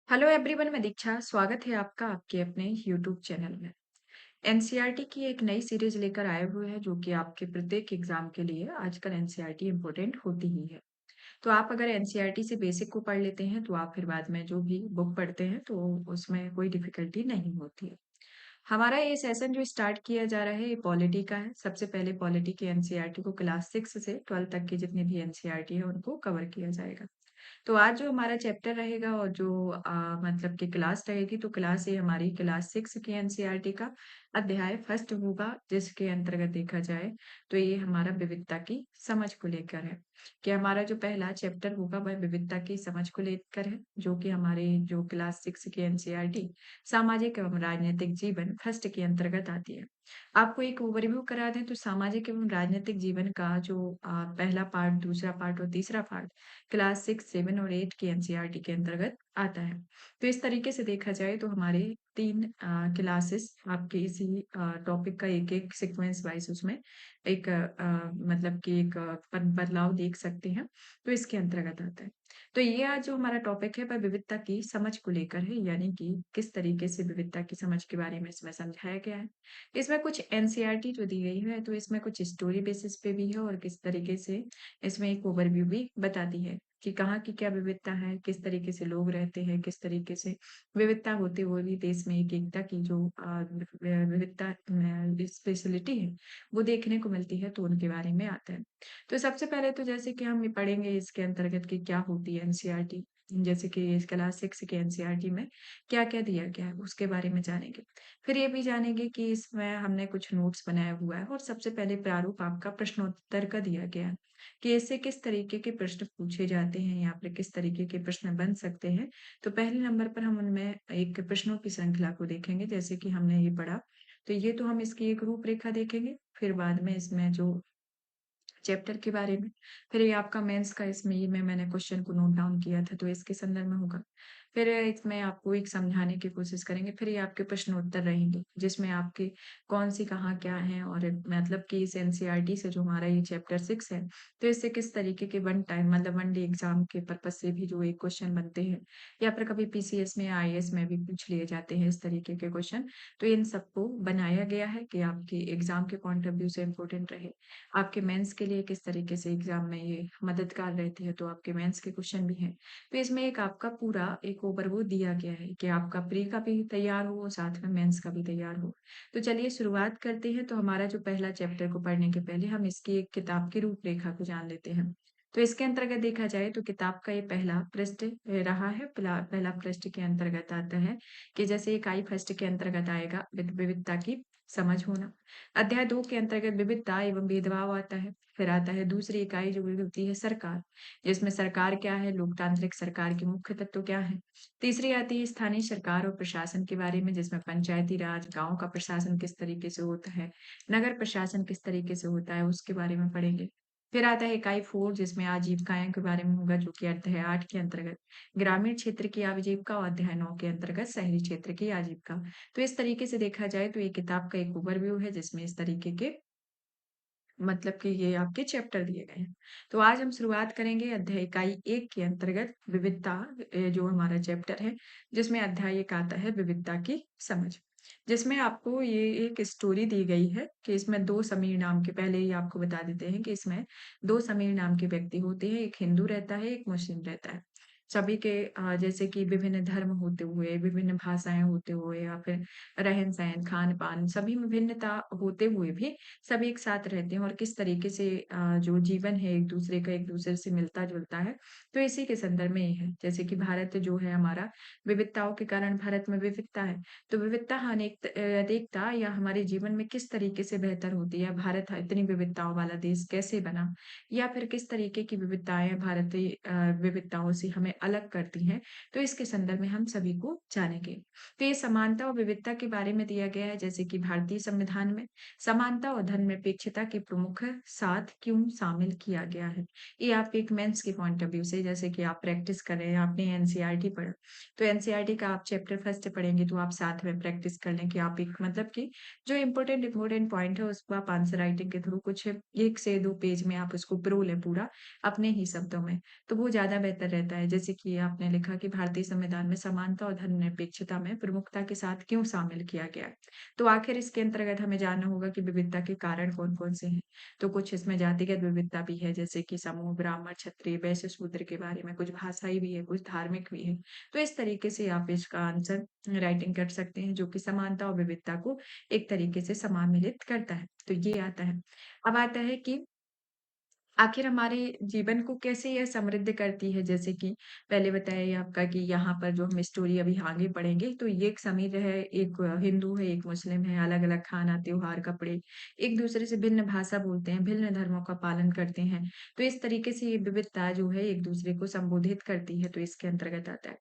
Hello everyone, मैं दीक्षा। स्वागत है आपका आपके अपने यूट्यूब चैनल में। एनसीईआरटी की एक नई सीरीज लेकर आए हुए हैं जो कि आपके प्रत्येक एग्जाम के लिए आजकल एनसीईआरटी इम्पोर्टेंट होती ही है। तो आप अगर एनसीईआरटी से बेसिक को पढ़ लेते हैं तो आप फिर बाद में जो भी बुक पढ़ते हैं तो उसमें कोई डिफिकल्टी नहीं होती है। हमारा ये सेशन जो स्टार्ट किया जा रहा है ये पॉलिटी का है। सबसे पहले पॉलिटी के एनसीईआरटी को क्लास 6 से 12 तक के जितने भी एनसीईआरटी है उनको कवर किया जाएगा। तो आज जो हमारा चैप्टर रहेगा और जो मतलब कि क्लास रहेगी तो क्लास ये हमारी क्लास 6 की एनसीईआरटी का अध्याय फर्स्ट होगा, जिसके अंतर्गत देखा जाए तो ये हमारा विविधता की समझ को लेकर है। कि हमारा जो पहला चैप्टर होगा वह विविधता की समझ को लेकर है, जो कि हमारे जो क्लास 6 की एनसीईआरटी सामाजिक एवं राजनीतिक जीवन फर्स्ट के अंतर्गत आती है। आपको एक ओवरव्यू करा दें तो सामाजिक एवं राजनीतिक जीवन का जो पहला पार्ट, दूसरा पार्ट और तीसरा पार्ट क्लास 6, 7 और 8 की एनसीईआरटी के अंतर्गत आता है। तो इस तरीके से देखा जाए तो हमारे 3 क्लासेस आपके इसी टॉपिक का एक-एक सीक्वेंस वाइज़ उसमें एक मतलब कि एक बदलाव देख सकते हैं, तो इसके अंतर्गत आता है। तो ये आज जो हमारा टॉपिक है वह विविधता की समझ को लेकर है, यानी कि किस तरीके से विविधता की समझ के बारे में इसमें समझाया गया है। इसमें कुछ एनसीईआरटी जो दी गई है, तो इसमें कुछ स्टोरी बेसिस पे भी है और किस तरीके से इसमें एक ओवरव्यू भी बताती है कि कहाँ की क्या विविधता है, किस तरीके से लोग रहते हैं, किस तरीके से विविधता होते हुए भी देश में एक एकता की जो विविधता स्पेशलिटी है, वो देखने को मिलती है, तो उनके बारे में आता है। तो सबसे पहले तो जैसे कि हम ये पढ़ेंगे इसके अंतर्गत कि क्या होती है एनसीईआरटी, जैसे कि इस क्लास 6 के एनसीईआरटी में क्या-क्या दिया गया है, उसके बारे में जानेंगे। फिर ये भी जानेंगे कि इसमें हमने कुछ नोट्स बनाया हुआ है और सबसे पहले प्रारूप आपका प्रश्नोत्तर का दिया गया है, कि इससे किस तरीके के प्रश्न पूछे जाते हैं या फिर किस तरीके के प्रश्न बन सकते हैं। तो पहले नंबर पर हम उनमें एक प्रश्नों की श्रृंखला को देखेंगे, जैसे कि हमने ये पढ़ा, तो ये तो हम इसकी एक रूपरेखा देखेंगे, फिर बाद में इसमें जो चैप्टर के बारे में, फिर ये आपका मेंस का इसमें ये मैंने क्वेश्चन को नोट डाउन किया था, तो इसके संदर्भ में होगा। फिर इसमें आपको एक समझाने की कोशिश करेंगे, फिर ये आपके प्रश्नोत्तर रहेंगे, जिसमें आपके कौन-सी कहाँ क्या है और मतलब कि इस एनसीईआरटी से जो हमारा ये चैप्टर 6 है, तो इससे किस तरीके के वन टाइम मतलब वन डे एग्ज़ाम के पर्पज़ से भी जो एक क्वेश्चन बनते हैं या फिर कभी पीसीएस में या आईएएस में भी पूछ लिए जाते हैं इस तरीके के क्वेश्चन। तो इन सबको बनाया गया है कि आपके एग्ज़ाम के पॉइंट ऑफ व्यू से इम्पोर्टेंट रहे। आपके मेंस के लिए किस तरीके से एग्जाम में ये मददगार रहती है, तो आपके मेंस के क्वेश्चन भी हैं। तो इसमें एक आपका पूरा एक ओवरव्यू दिया गया है कि आपका प्री का भी तैयार हो और साथ में मेंस का भी तैयार हो। तो चलिए शुरुआत करते हैं। तो हमारा जो पहला चैप्टर को पढ़ने के पहले हम इसकी एक किताब की रूपरेखा को जान लेते हैं। तो इसके अंतर्गत देखा जाए तो किताब का ये पहला पृष्ठ रहा है। पहला पृष्ठ के अंतर्गत आता है कि जैसे इकाई फर्स्ट के अंतर्गत आएगा विविधता की समझ होना। अध्याय 2 के अंतर्गत विविधता एवं भेदभाव आता है। फिर आता है दूसरी इकाई जो होती है सरकार, जिसमें सरकार क्या है, लोकतांत्रिक सरकार के मुख्य तत्व क्या हैं। तीसरी आती है स्थानीय सरकार और प्रशासन के बारे में, जिसमें पंचायती राज, गाँव का प्रशासन किस तरीके से होता है, नगर प्रशासन किस तरीके से होता है, उसके बारे में पढ़ेंगे। फिर आता है इकाई 4 जिसमें आजीविकाएँ के बारे में होगा, जो कि अध्याय 8 के अंतर्गत ग्रामीण क्षेत्र की आजीविका और अध्याय 9 के अंतर्गत शहरी क्षेत्र की आजीविका। तो इस तरीके से देखा जाए तो ये किताब का एक ओवरव्यू है जिसमें इस तरीके के मतलब कि ये आपके चैप्टर दिए गए हैं। तो आज हम शुरुआत करेंगे अध्याय इकाई 1 के अंतर्गत विविधता जो हमारा चैप्टर है, जिसमें अध्याय 1 आता है विविधता की समझ। जिसमें आपको ये एक स्टोरी दी गई है कि इसमें 2 समीर नाम के पहले ही आपको बता देते हैं कि इसमें 2 समीर नाम के व्यक्ति होते हैं, एक हिंदू रहता है, एक मुस्लिम रहता है। सभी के जैसे कि विभिन्न धर्म होते हुए, विभिन्न भाषाएँ होते हुए या फिर रहन-सहन, खान-पान सभी में भिन्नता होते हुए भी सब एक साथ रहते हैं और किस तरीके से जो जीवन है एक-दूसरे का एक-दूसरे से मिलता-जुलता है। तो इसी के संदर्भ में ये है। जैसे कि भारत जो है हमारा विविधताओं के कारण भारत में विविधता है। तो विविधता अनेकता या हमारे जीवन में किस तरीके से बेहतर होती है? भारत इतनी विविधताओं वाला देश कैसे बना? या फिर किस तरीके की विविधताएँ भारतीय विविधताओं से हमें अलग करती हैं? तो इसके संदर्भ में हम सभी को जानेंगे। तो ये समानता और विविधता के बारे में दिया गया है, जैसे कि भारतीय संविधान में समानता और धर्मनिरपेक्षता के प्रमुख साथ क्यों शामिल किया गया है। ये आप एक मेंस के पॉइंट ऑफ व्यू से जैसे कि आप प्रैक्टिस कर रहे हैं, आपने एनसीईआरटी पढ़ा, तो एनसीईआरटी का आप चैप्टर फर्स्ट पढ़ेंगे तो आप साथ में प्रैक्टिस कर लें कि आप एक मतलब कि जो इम्पोर्टेंट पॉइंट है उसको आप आंसर राइटिंग के थ्रू कुछ 1 से 2 पेज में आप उसको प्रो लें पूरा अपने ही शब्दों में, तो वो ज़्यादा बेहतर रहता है। जैसे जैसे कि आपने लिखा कि भारतीय संविधान में समानता और धर्मनिरपेक्षता में प्रमुखता के साथ क्यों शामिल किया गया है। तो आखिर इसके अंतर्गत हमें जानना होगा कि विविधता के कारण कौन-कौन से हैं। तो कुछ इसमें जातिगत विविधता भी है, जैसे कि समूह, ब्राह्मण, क्षत्रिय, वैश्य, शूद्र के बारे में, कुछ भाषाई भी है, कुछ धार्मिक भी है। तो इस तरीके से आप इसका आंसर राइटिंग कर सकते हैं, जो कि समानता और विविधता को एक तरीके से सम्मिलित करता है। तो ये आता है। अब आता है कि आखिर हमारे जीवन को कैसे यह समृद्ध करती है, जैसे कि पहले बताया ये आपका कि यहाँ पर जो हम स्टोरी अभी आगे पढ़ेंगे, तो ये एक समीर है, एक हिंदू है, एक मुस्लिम है, अलग-अलग खाना, त्योहार, कपड़े, एक-दूसरे से भिन्न भाषा बोलते हैं, भिन्न धर्मों का पालन करते हैं। तो इस तरीके से ये विविधता जो है एक-दूसरे को संबोधित करती है, तो इसके अंतर्गत आता है।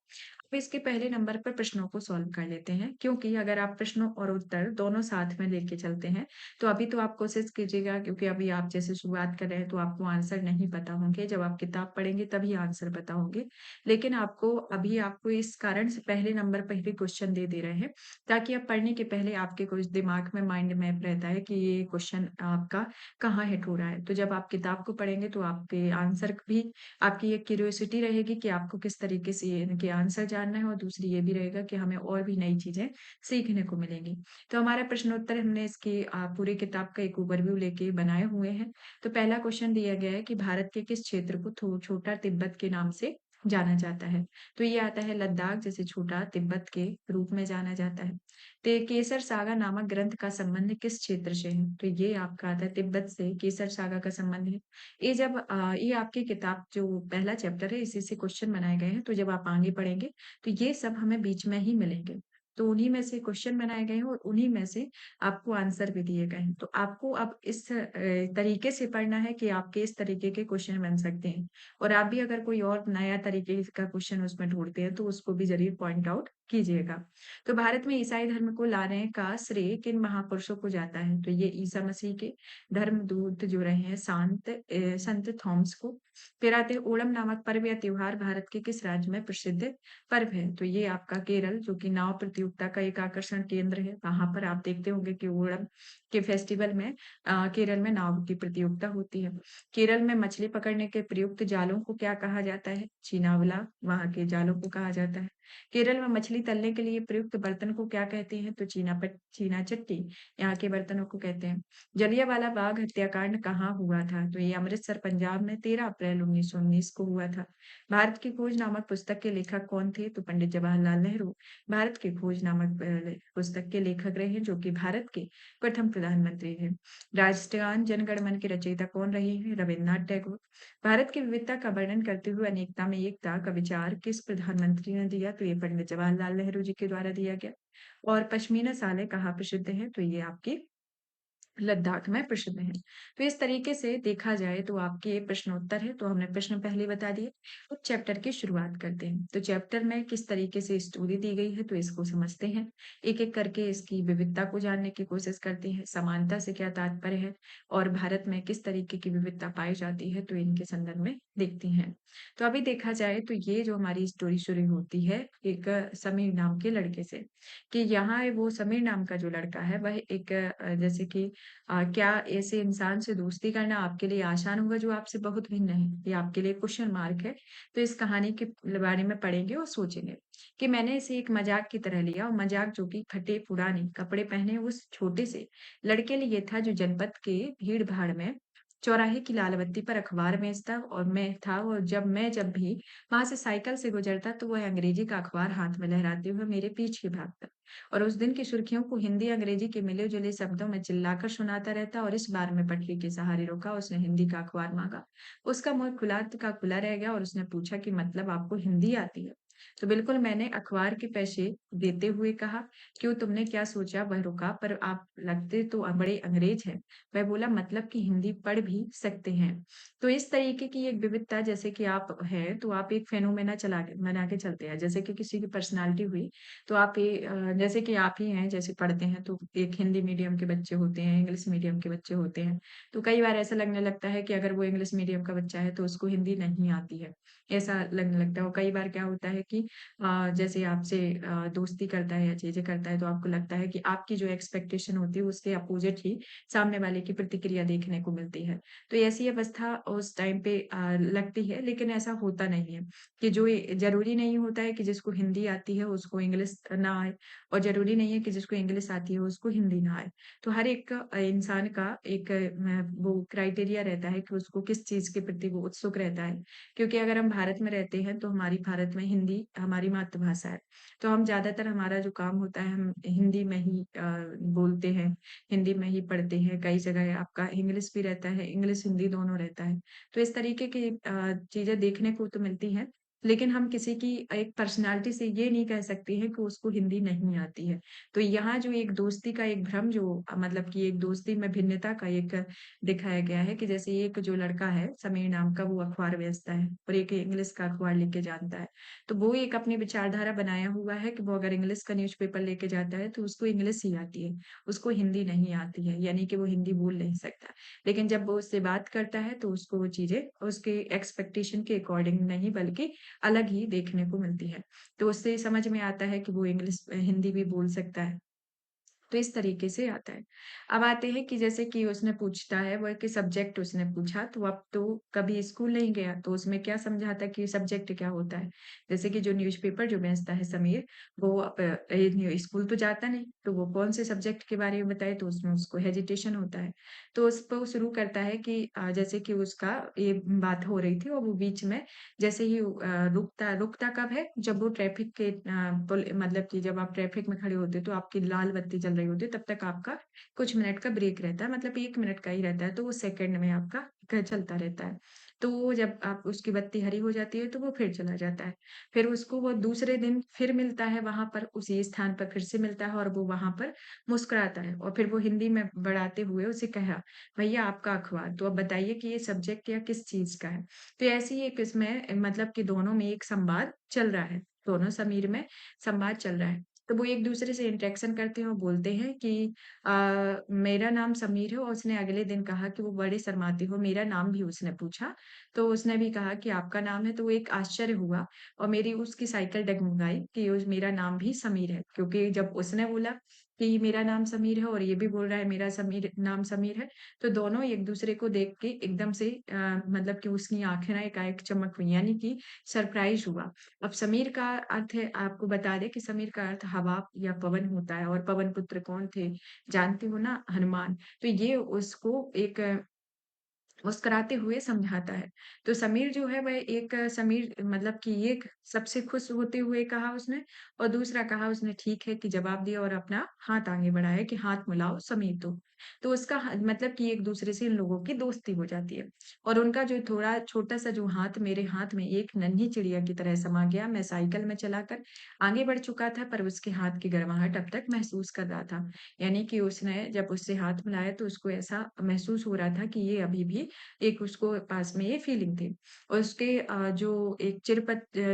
अब इसके पहले नंबर पर प्रश्नों को सॉल्व कर लेते हैं, क्योंकि अगर आप प्रश्नों और उत्तर दोनों साथ में लेके चलते हैं, तो अभी तो आप कोशिश कीजिएगा, क्योंकि अभी आप जैसे शुरुआत कर रहे हैं तो आपको आंसर नहीं पता होंगे। जब आप किताब पढ़ेंगे तभी आंसर पता होंगे। लेकिन आपको इस कारण से पहले नंबर पर भी क्वेश्चन दे रहे हैं, ताकि आप पढ़ने के पहले आपके कुछ दिमाग में माइंड मैप रहता है कि ये क्वेश्चन आपका कहाँ हिट हो रहा है। तो जब आप किताब को पढ़ेंगे तो आपके आंसर भी आपकी एक क्यूरियोसिटी रहेगी कि आपको किस तरीके से इनके आंसर जानना है, और दूसरी ये भी रहेगा कि हमें और भी नई चीज़ें सीखने को मिलेंगी। तो हमारा प्रश्नोत्तर हमने इसकी पूरी किताब का एक ओवरव्यू लेके बनाए हुए हैं। तो पहला क्वेश्चन दिया गया है कि भारत के किस क्षेत्र को छोटा तिब्बत के नाम से जाना जाता है? तो ये आता है लद्दाख, जिसे छोटा तिब्बत के रूप में जाना जाता है। ते केसर सागा नामक ग्रंथ का संबंध किस क्षेत्र से है? तो ये आपका आता है तिब्बत से केसर सागा का संबंध है। ये आपकी किताब जो पहला चैप्टर है, इसी से क्वेश्चन बनाए गए हैं, तो जब आप आगे पढ़ेंगे तो ये सब हमें बीच में ही मिलेंगे। तो उन्हीं में से क्वेश्चन बनाए गए हैं और उन्हीं में से आपको आंसर भी दिए गए हैं। तो आपको अब इस तरीके से पढ़ना है कि आपके इस तरीके के क्वेश्चन बन सकते हैं। और आप भी अगर कोई और नया तरीके का क्वेश्चन उसमें ढूँढते हैं, तो उसको भी ज़रूर पॉइंट आउट कीजिएगा। तो भारत में ईसाई धर्म को लाने का श्रेय किन महापुरुषों को जाता है? तो ये ईसा मसीह के धर्मदूत जो रहे हैं संत थॉमस को। फिर आते हैं ओणम नामक पर्व या त्योहार भारत के किस राज्य में प्रसिद्ध पर्व है? तो ये आपका केरल, जो कि नाव प्रतियोगिता का एक आकर्षण केंद्र है। वहाँ पर आप देखते होंगे कि ओणम के फेस्टिवल में केरल में नाव की प्रतियोगिता होती है। केरल में मछली पकड़ने के प्रयुक्त जालों को क्या कहा जाता है? चीनावला वहाँ के जालों को कहा जाता है। केरल में मछली तलने के लिए प्रयुक्त बर्तन को क्या कहते हैं? तो चीना चट्टी यहाँ के बर्तनों को कहते हैं। जलियांवाला बाग हत्याकांड कहाँ हुआ था? तो ये अमृतसर, पंजाब में 13 अप्रैल 1919 को हुआ था। भारत की खोज नामक पुस्तक के लेखक कौन थे? तो पंडित जवाहरलाल नेहरू भारत की खोज नामक पुस्तक के लेखक रहे हैं, जो कि भारत के प्रथम प्रधानमंत्री हैं। राष्ट्रगान जन गण मन के रचयिता कौन रहे हैं? रविन्द्रनाथ टैगोर। भारत की विविधता का वर्णन करते हुए अनेकता में एकता का विचार किस प्रधानमंत्री ने दिया? तो ये पंडित जवाहरलाल नेहरू जी के द्वारा दिया गया। और पश्मीना सालें कहाँ प्रसिद्ध हैं? तो ये आपकी लद्दाख में प्रसिद्ध हैं। तो इस तरीके से देखा जाए तो आपके ये प्रश्नोत्तर है, तो हमने प्रश्न पहले बता दिए। अब चैप्टर की शुरुआत करते हैं। तो चैप्टर में किस तरीके से स्टोरी दी गई है, तो इसको समझते हैं। एक-एक करके इसकी विविधता को जानने की कोशिश करते हैं, समानता से क्या तात्पर्य है और भारत में किस तरीके की विविधता पाई जाती है, तो इनके संदर्भ में देखते हैं। तो अभी देखा जाए तो ये जो हमारी स्टोरी शुरू होती है एक समीर नाम के लड़के से, कि यहाँ वो समीर नाम का जो लड़का है वह एक जैसे कि क्या ऐसे इंसान से दोस्ती करना आपके लिए आसान होगा जो आपसे बहुत भिन्न है? ये आपके लिए क्वेश्चन मार्क है। तो इस कहानी के बारे में पढ़ेंगे और सोचेंगे कि मैंने इसे एक मजाक की तरह लिया, और मजाक जो कि फटे-पुराने कपड़े पहने उस छोटे से लड़के लिए था, जो जनपद के भीड़-भाड़ में चौराहे की लाल बत्ती पर अखबार बेचता और मैं था, और जब भी वहां से साइकिल से गुजरता तो वह अंग्रेजी का अखबार हाथ में लहराते हुए मेरे पीछे भागता और उस दिन की सुर्खियों को हिंदी अंग्रेजी के मिले-जुले शब्दों में चिल्लाकर सुनाता रहता। और इस बार मैं पटरी के सहारे रुका, उसने हिंदी का अखबार माँगा। उसका मुँह खुला का खुला रह गया और उसने पूछा कि मतलब आपको हिंदी आती है? तो बिल्कुल, मैंने अखबार के पैसे देते हुए कहा, क्यों तुमने क्या सोचा? वह रुका, पर आप लगते तो बड़े अंग्रेज हैं। वह बोला, मतलब कि हिंदी पढ़ भी सकते हैं। तो इस तरीके की एक विविधता, जैसे कि आप हैं, तो आप एक फेनोमेना चला के बना के चलते हैं। जैसे कि किसी की पर्सनैलिटी हुई, तो आप जैसे कि आप ही हैं, जैसे पढ़ते हैं, तो एक हिंदी मीडियम के बच्चे होते हैं, इंग्लिश मीडियम के बच्चे होते हैं। तो कई बार ऐसा लगने लगता है कि अगर वो इंग्लिश मीडियम का बच्चा है, तो उसको हिंदी नहीं आती है। ऐसा लगने लगता है, और कई बार क्या होता है कि जैसे आपसे दोस्ती करता है या चीज़ें करता है तो आपको लगता है कि आपकी जो एक्सपेक्टेशन होती है उसके अपोज़िट ही सामने वाले की प्रतिक्रिया देखने को मिलती है। तो ऐसी अवस्था उस टाइम पे लगती है, लेकिन ऐसा होता नहीं है कि जो ये ज़रूरी नहीं होता है कि जिसको हिंदी आती है उसको इंग्लिश ना आए और ज़रूरी नहीं है कि जिसको इंग्लिश आती है उसको हिंदी ना आए। तो हर एक इंसान का एक वो क्राइटेरिया रहता है कि उसको किस चीज़ के प्रति वो उत्सुक रहता है। क्योंकि अगर हम भारत में रहते हैं तो हमारी भारत में हिंदी हमारी मातृभाषा है। तो हम ज़्यादातर हमारा जो काम होता है हम हिंदी में ही बोलते हैं, हिंदी में ही पढ़ते हैं। कई जगह आपका इंग्लिश भी रहता है, इंग्लिश हिंदी दोनों रहता है। तो इस तरीके की चीज़ें देखने को तो मिलती हैं, लेकिन हम किसी की एक पर्सनैलिटी से ये नहीं कह सकते हैं कि उसको हिंदी नहीं आती है। तो यहाँ जो एक दोस्ती का एक भ्रम जो मतलब कि एक दोस्ती में भिन्नता का एक दिखाया गया है कि जैसे एक जो लड़का है, समीर नाम का, वो अखबार बेचता है और एक इंग्लिश का अखबार लेके जाता है। तो वो एक अपनी विचारधारा बनाया हुआ है कि वो अगर इंग्लिश का न्यूज़पेपर लेके जाता है, तो उसको इंग्लिश ही आती है, उसको हिंदी नहीं आती है, यानी कि वो हिंदी बोल नहीं सकता। लेकिन जब वो उससे बात करता है, तो उसको वो चीज़ें उसके एक्सपेक्टेशन के अकॉर्डिंग नहीं बल्कि अलग ही देखने को मिलती है। तो उससे समझ में आता है कि वो हिंदी भी बोल सकता है। तो इस तरीके से आता है। अब आते हैं कि जैसे कि उसने पूछता है वो कि सब्जेक्ट उसने पूछा तो अब तो कभी स्कूल नहीं गया तो उसमें क्या समझाता कि सब्जेक्ट क्या होता है। जैसे कि जो न्यूज़पेपर जो बेचता है समीर वो स्कूल तो जाता नहीं तो वो कौन से सब्जेक्ट के बारे में बताए तो उसमें उसको हेजिटेशन होता है। तो उस पर वो शुरू करता है कि जैसे कि उसका ये बात हो रही थी और वो बीच में जैसे ही रुकता रुकता कब है जब वो ट्रैफिक के मतलब कि जब आप ट्रैफिक में खड़े होते हो तो आपकी लाल बत्ती जल रही होती है तब तक आपका कुछ मिनट का ब्रेक रहता है मतलब 1 मिनट का ही रहता है तो वो सेकंड में आपका चलता रहता है। तो वो जब आप उसकी बत्ती हरी हो जाती है तो वो फिर चला जाता है। फिर उसको वो दूसरे दिन फिर मिलता है वहाँ पर उसी स्थान पर फिर से मिलता है और वो वहाँ पर मुस्कुराता है और फिर वो हिंदी में बढ़ाते हुए उसे कहा, भैया आपका अखबार तो अब बताइए कि ये सब्जेक्ट या किस चीज़ का है? तो ऐसे ही एक इसमें मतलब कि दोनों में एक संवाद चल रहा है। दोनों समीर में संवाद चल रहा है। तो वो एक-दूसरे से इंटरेक्शन करते हैं और बोलते हैं कि मेरा नाम समीर है और उसने अगले दिन कहा कि वो बड़े शर्माते हो, मेरा नाम भी उसने पूछा। तो उसने भी कहा कि आपका नाम है, तो वो एक आश्चर्य हुआ और मेरी उसकी साइकिल डगमगाई कि उस मेरा नाम भी समीर है। क्योंकि जब उसने बोला कि मेरा नाम समीर है और ये भी बोल रहा है मेरा नाम समीर है, तो दोनों एक-दूसरे को देख के एकदम से मतलब कि उसकी आँखें ना एकाएक चमक हुई, यानी कि सरप्राइज़ हुआ। अब समीर का अर्थ है आपको बता दें कि समीर का अर्थ हवा या पवन होता है और पवन पुत्र कौन थे? जानते हो ना? हनुमान। तो ये उसको एक मुस्कुराते हुए समझाता है। तो समीर जो है वह एक समीर मतलब कि एक सबसे खुश होते हुए कहा उसने और दूसरा कहा उसने ठीक है कि जवाब दिया और अपना हाथ आगे बढ़ाया कि हाथ मिलाओ समीर तो। तो उसका मतलब कि एक-दूसरे से इन लोगों की दोस्ती हो जाती है। और उनका जो थोड़ा छोटा-सा जो हाथ मेरे हाथ में एक नन्ही चिड़िया की तरह समा गया। मैं साइकिल में चलाकर आगे बढ़ चुका था पर उसके हाथ की गर्माहट अब तक महसूस कर रहा था। यानी कि उसने जब उससे हाथ मिलाया तो उसको ऐसा महसूस हो रहा था कि ये अभी भी एक उसको पास में ये फीलिंग थी। और उसके जो एक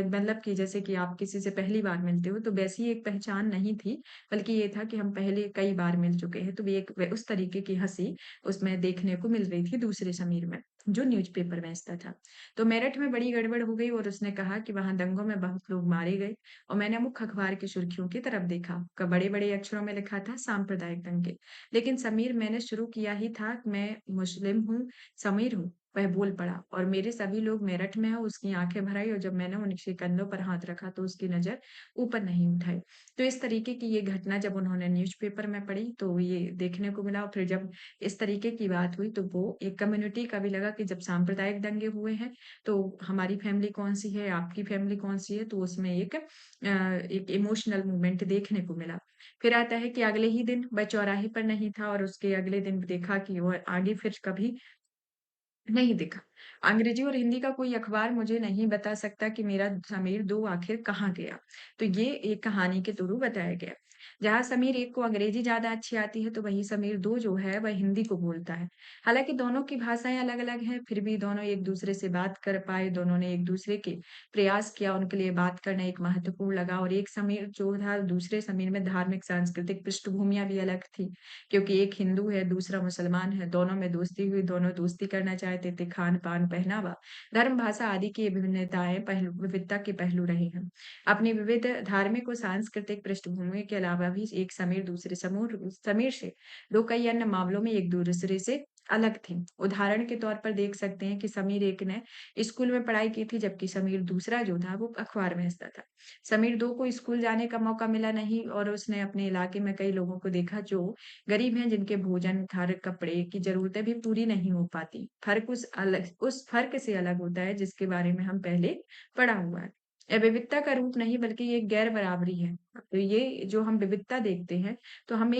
मतलब कि जैसे कि आप किसी से पहली बार मिलते हो, तो वैसी एक पहचान नहीं थी, बल्कि ये था कि हम पहले कई बार मिल चुके हैं। तो ये एक उस तरीके की हँसी उसमें देखने को मिल रही थी दूसरे समीर में, जो न्यूज़पेपर बेचता था। तो मेरठ में बड़ी गड़बड़ हो गई और उसने कहा कि वहाँ दंगों में बहुत लोग मारे गए और मैंने मुख्य अखबार की सुर्खियों की तरफ देखा। बड़े-बड़े अक्षरों में लिखा था सांप्रदायिक दंगे। लेकिन समीर मैंने शुरू किया ही था, मैं मुस्लिम हूँ, समीर हूँ, वह बोल पड़ा और मेरे सभी लोग मेरठ में हैं, उसकी आँखें भर आई और जब मैंने उनके कंधों पर हाथ रखा तो उसकी नज़र ऊपर नहीं उठाई। तो इस तरीके की ये घटना जब उन्होंने न्यूज़पेपर में पढ़ी तो ये देखने को मिला और फिर जब इस तरीके की बात हुई तो वो एक कम्युनिटी का भी लगा कि जब सांप्रदायिक दंगे हुए हैं, तो हमारी फैमिली कौन-सी है, आपकी फैमिली कौन-सी है, तो उसमें एक इमोशनल मूवमेंट देखने को मिला। फिर आता है कि अगले ही दिन वह चौराहे पर नहीं था और उसके अगले दिन देखा कि वो आगे फिर कभी नहीं दिखा। अंग्रेजी और हिंदी का कोई अखबार मुझे नहीं बता सकता कि मेरा ज़मीर 2 आखिर कहाँ गया। तो ये एक कहानी के थ्रू बताया गया। जहाँ समीर एक को अंग्रेज़ी ज़्यादा अच्छी आती है, तो वहीं समीर 2 जो है वह हिंदी को बोलता है। हालाँकि दोनों की भाषाएँ अलग-अलग हैं, फिर भी दोनों एक-दूसरे से बात कर पाए, दोनों ने एक-दूसरे के प्रयास किया, उनके लिए बात करना एक महत्वपूर्ण लगा और एक समीर जो था, दूसरे समीर में धार्मिक सांस्कृतिक पृष्ठभूमियाँ भी अलग थी, क्योंकि एक हिंदू है, दूसरा मुसलमान है, दोनों में दोस्ती हुई, दोनों दोस्ती करना चाहते थे, खान-पान, पहनावा, धर्म, भाषा आदि की विभिन्नताएँ पहलू विविधता के पहलू रहे हैं। अपनी विविध धार्मिक और सांस्कृतिक पृष्ठभूमि के अलावा भी एक समीर दूसरे समीर से 2 कई अन्य मामलों में एक-दूसरे से अलग थे। उदाहरण के तौर पर देख सकते हैं कि समीर एक ने स्कूल में पढ़ाई की थी, जबकि समीर दूसरा जो था वो अखबार बेचता था। समीर 2 को स्कूल जाने का मौका मिला नहीं और उसने अपने इलाके में कई लोगों को देखा जो गरीब हैं, जिनके भोजन, घर, कपड़े की ज़रूरतें भी पूरी नहीं हो पाती। फ़र्क उस फ़र्क से अलग होता है जिसके बारे में हम पहले पढ़ा हुआ है। विविधता का रूप नहीं बल्कि ये गैर-बराबरी है। तो ये जो हम विविधता देखते हैं, तो हमें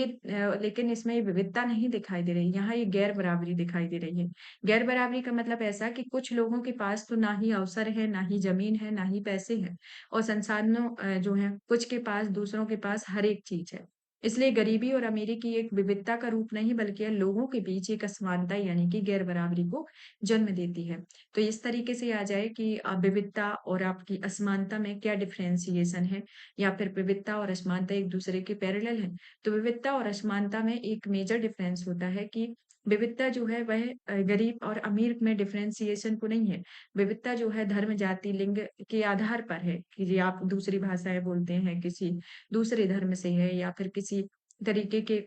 लेकिन इसमें ये विविधता नहीं दिखाई दे रही, यहाँ ये गैर-बराबरी दिखाई दे रही है। गैर-बराबरी का मतलब ऐसा कि कुछ लोगों के पास तो ना ही अवसर है, ना ही ज़मीन है, ना ही पैसे हैं और संसाधनों जो हैं कुछ के पास, दूसरों के पास हर एक चीज़ है। इसलिए गरीबी और अमीरी की एक विविधता का रूप नहीं बल्कि ये लोगों के बीच एक असमानता यानी कि गैर-बराबरी को जन्म देती है। तो इस तरीके से आ जाए कि विविधता और आपकी असमानता में क्या डिफरेंशिएशन है या फिर विविधता और असमानता एक-दूसरे के पैरेलल है। तो विविधता और असमानता में एक मेजर डिफरेंस होता है कि विविधता जो है वह गरीब और अमीर में डिफरेंशिएशन को नहीं है। विविधता जो है धर्म, जाति, लिंग के आधार पर है कि जी आप दूसरी भाषाएँ बोलते हैं, किसी दूसरे धर्म से है या फिर किसी तरीके के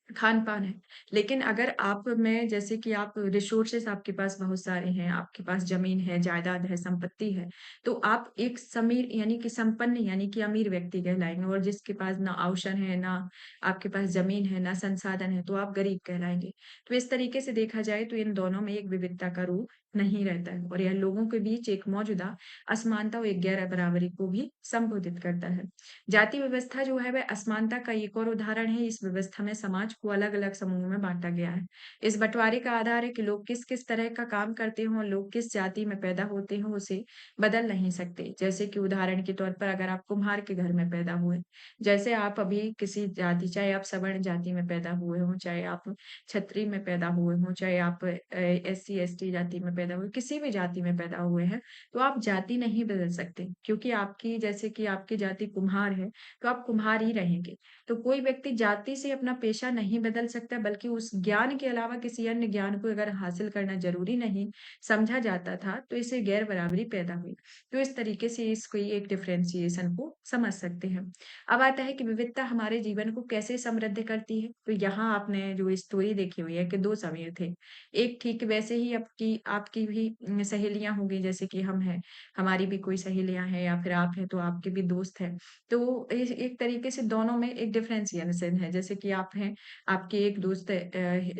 खान-पान है। लेकिन अगर आप में जैसे कि आप रिसोर्सेज़ आपके पास बहुत सारे हैं, आपके पास ज़मीन है, जायदाद है, संपत्ति है, तो आप एक समीर यानी कि संपन्न यानी कि अमीर व्यक्ति कहलाएँगे और जिसके पास ना आउशन है, ना आपके पास ज़मीन है, ना संसाधन है, तो आप गरीब कहलाएँगे। तो इस तरीके से देखा जाए तो इन दोनों में एक विविधता का रूप नहीं रहता है और यह लोगों के बीच एक मौजूदा असमानता और एक गैर-बराबरी को भी संबोधित करता है। जाति व्यवस्था जो है वह असमानता का एक और उदाहरण है। इस व्यवस्था में समाज को अलग-अलग समूहों में बाँटा गया है। इस बँटवारे का आधार है कि लोग किस-किस तरह का काम करते हों, लोग किस जाति में पैदा होते हों, उसे बदल नहीं सकते। जैसे कि उदाहरण के तौर पर अगर आप कुम्हार के घर में पैदा हुए, जैसे आप अभी किसी जाति चाहे आप सवर्ण जाति में पैदा हुए हों, चाहे आप क्षत्रिय में पैदा हुए हों, चाहे आप एससी, एसटी जाति में पैदा हुए, किसी भी जाति में पैदा हुए हैं, तो आप जाति नहीं बदल सकते क्योंकि आपकी जैसे कि आपकी जाति कुम्हार है, तो आप कुम्हार ही रहेंगे। तो कोई व्यक्ति जाति से अपना पेशा नहीं बदल सकता बल्कि उस ज्ञान के अलावा किसी अन्य ज्ञान को अगर हासिल करना ज़रूरी नहीं समझा जाता था, तो इससे गैर-बराबरी पैदा हुई। तो इस तरीके से इसको एक डिफरेंशिएशन को समझ सकते हैं। अब आता है कि विविधता हमारे जीवन को कैसे समृद्ध करती है? तो यहाँ आपने जो स्टोरी देखी हुई है कि 2 समीर थे। एक ठीक वैसे ही आपकी आपकी भी सहेलियाँ होंगी जैसे कि हम हैं, हमारी भी कोई सहेलियाँ हैं या फिर आप हैं तो आपके भी दोस्त हैं। तो एक तरीके से दोनों में एक डिफरेंशिएशन है। जैसे कि आप हैं, आपके एक दोस्त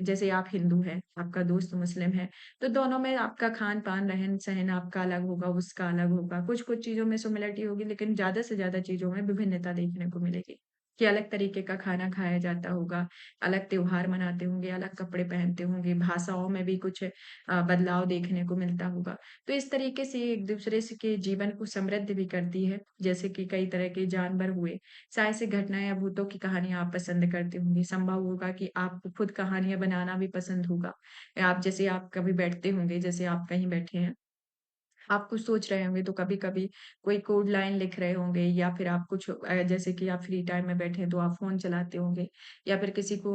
जैसे आप हिंदू हैं, आपका दोस्त मुस्लिम है, तो दोनों में आपका खान-पान, रहन-सहन आपका अलग होगा, उसका अलग होगा। कुछ-कुछ चीज़ों में सिमिलरिटी होगी, लेकिन ज़्यादा से ज़्यादा चीज़ों में विभिन्नता देखने को मिलेगी। कि अलग तरीके का खाना खाया जाता होगा, अलग त्योहार मनाते होंगे, अलग कपड़े पहनते होंगे, भाषाओं में भी कुछ बदलाव देखने को मिलता होगा। तो इस तरीके से एक-दूसरे से के जीवन को समृद्ध भी करती है, जैसे कि कई तरह के जानवर हुए, साहसिक घटनाएँ या भूतों की कहानियाँ आप पसंद करते होंगे। संभव होगा कि आपको खुद कहानियाँ बनाना भी पसंद होगा। या आप जैसे आप कभी बैठते होंगे, जैसे आप कहीं बैठे हैं आप कुछ सोच रहे होंगे तो कभी-कभी कोई कोड लाइन लिख रहे होंगे या फिर आप कुछ जैसे कि आप फ्री टाइम में बैठे हैं तो आप फ़ोन चलाते होंगे या फिर किसी को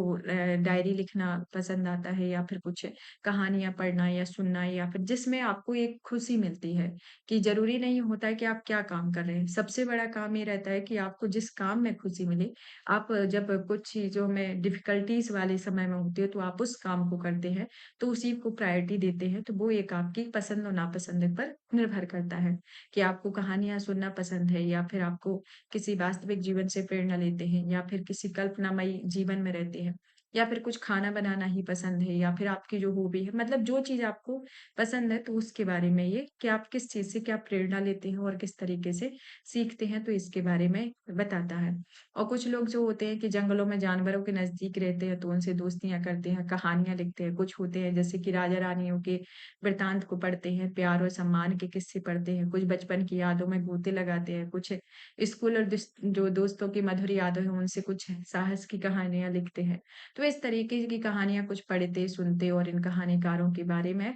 डायरी लिखना पसंद आता है या फिर कुछ कहानियाँ पढ़ना या सुनना या फिर जिसमें आपको एक खुशी मिलती है कि ज़रूरी नहीं होता है कि आप क्या काम कर रहे हैं। सबसे बड़ा काम ये रहता है कि आपको जिस काम में खुशी मिले, आप जब कुछ चीज़ों में डिफ़िकल्टीज़ वाले समय में होते हो तो आप उस काम को करते हैं तो उसी को प्रायोरिटी देते हैं, तो वो एक आपकी पसंद और नापसंद पर निर्भर करता है, कि आपको कहानियाँ सुनना पसंद है या फिर आपको किसी वास्तविक जीवन से प्रेरणा लेते हैं या फिर किसी कल्पनामयी जीवन में रहते हैं। या फिर कुछ खाना बनाना ही पसंद है या फिर आपकी जो हॉबी है मतलब जो चीज़ आपको पसंद है तो उसके बारे में ये कि आप किस चीज़ से क्या प्रेरणा लेते हैं और किस तरीके से सीखते हैं तो इसके बारे में बताता है। और कुछ लोग जो होते हैं कि जंगलों में जानवरों के नज़दीक रहते हैं तो उनसे दोस्तियाँ करते हैं, कहानियाँ लिखते हैं। कुछ होते हैं जैसे कि राजा-रानियों के वृतांत को पढ़ते हैं, प्यार और सम्मान के किस्से पढ़ते हैं, कुछ बचपन की यादों में गोते लगाते हैं, कुछ स्कूल और जो दोस्तों की मधुर यादें हैं उनसे कुछ साहस की कहानियाँ लिखते हैं। तो इस तरीके की कहानियाँ कुछ पढ़ते, सुनते और इन कहानीकारों के बारे में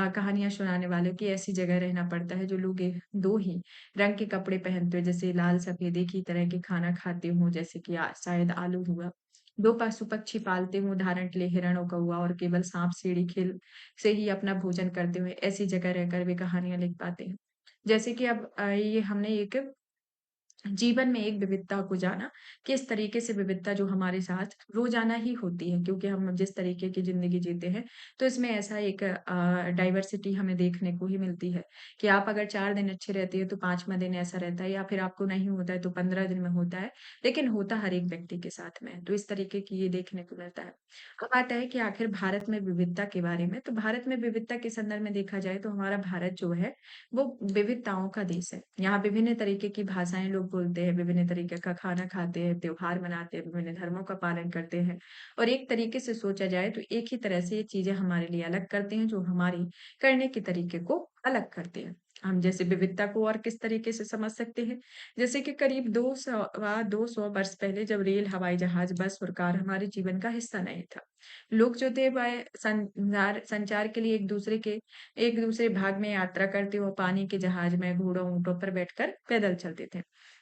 कहानियाँ सुनाने वालों की ऐसी जगह रहना पड़ता है जो लोग 2 ही रंग के कपड़े पहनते हो जैसे लाल सफेद एक ही तरह के खाना खाते हों जैसे कि शायद आलू हुआ। 2 पशु-पक्षी पालते हों उदाहरण के लिए हिरण और कौवा और केवल साँप-सीढ़ी खेल से ही अपना भोजन करते हुए ऐसी जगह रहकर वे कहानियाँ लिख पाते हैं। जैसे कि अब ये हमने एक जीवन में एक विविधता को जाना, किस तरीके से विविधता जो हमारे साथ रोज़ाना ही होती है क्योंकि हम जिस तरीके की ज़िंदगी जीते हैं, तो इसमें ऐसा एक डाइवर्सिटी हमें देखने को ही मिलती है कि आप अगर 4 दिन अच्छे रहते हैं, तो 5वाँ दिन ऐसा रहता है या फिर आपको नहीं होता है, तो 15 दिन में होता है, लेकिन होता हर एक व्यक्ति के साथ में है। तो इस तरीके की ये देखने को मिलता है। अब आता है कि आखिर भारत में विविधता के बारे में, तो भारत में विविधता के संदर्भ में देखा जाए तो हमारा भारत जो है वो विविधताओं का देश है। यहाँ विभिन्न तरीके की भाषाएँ लोग बोलते हैं, विभिन्न तरीके का खाना खाते हैं, त्योहार मनाते हैं, विभिन्न धर्मों का पालन करते हैं। और एक तरीके से सोचा जाए तो एक ही तरह से ये चीज़ें हमारे लिए अलग करते हैं, जो हमारी करने के तरीके को अलग करते हैं। हम जैसे विविधता को और किस तरीके से समझ सकते हैं? जैसे कि करीब 200 वर्ष पहले जब रेल, हवाई जहाज़, बस और कार हमारे जीवन का हिस्सा नहीं था। लोग जो थे वह संचार के लिए एक-दूसरे भाग में यात्रा करते हुए पानी के जहाज में घोड़ों, ऊँटों पर बैठकर पैदल चलते थे।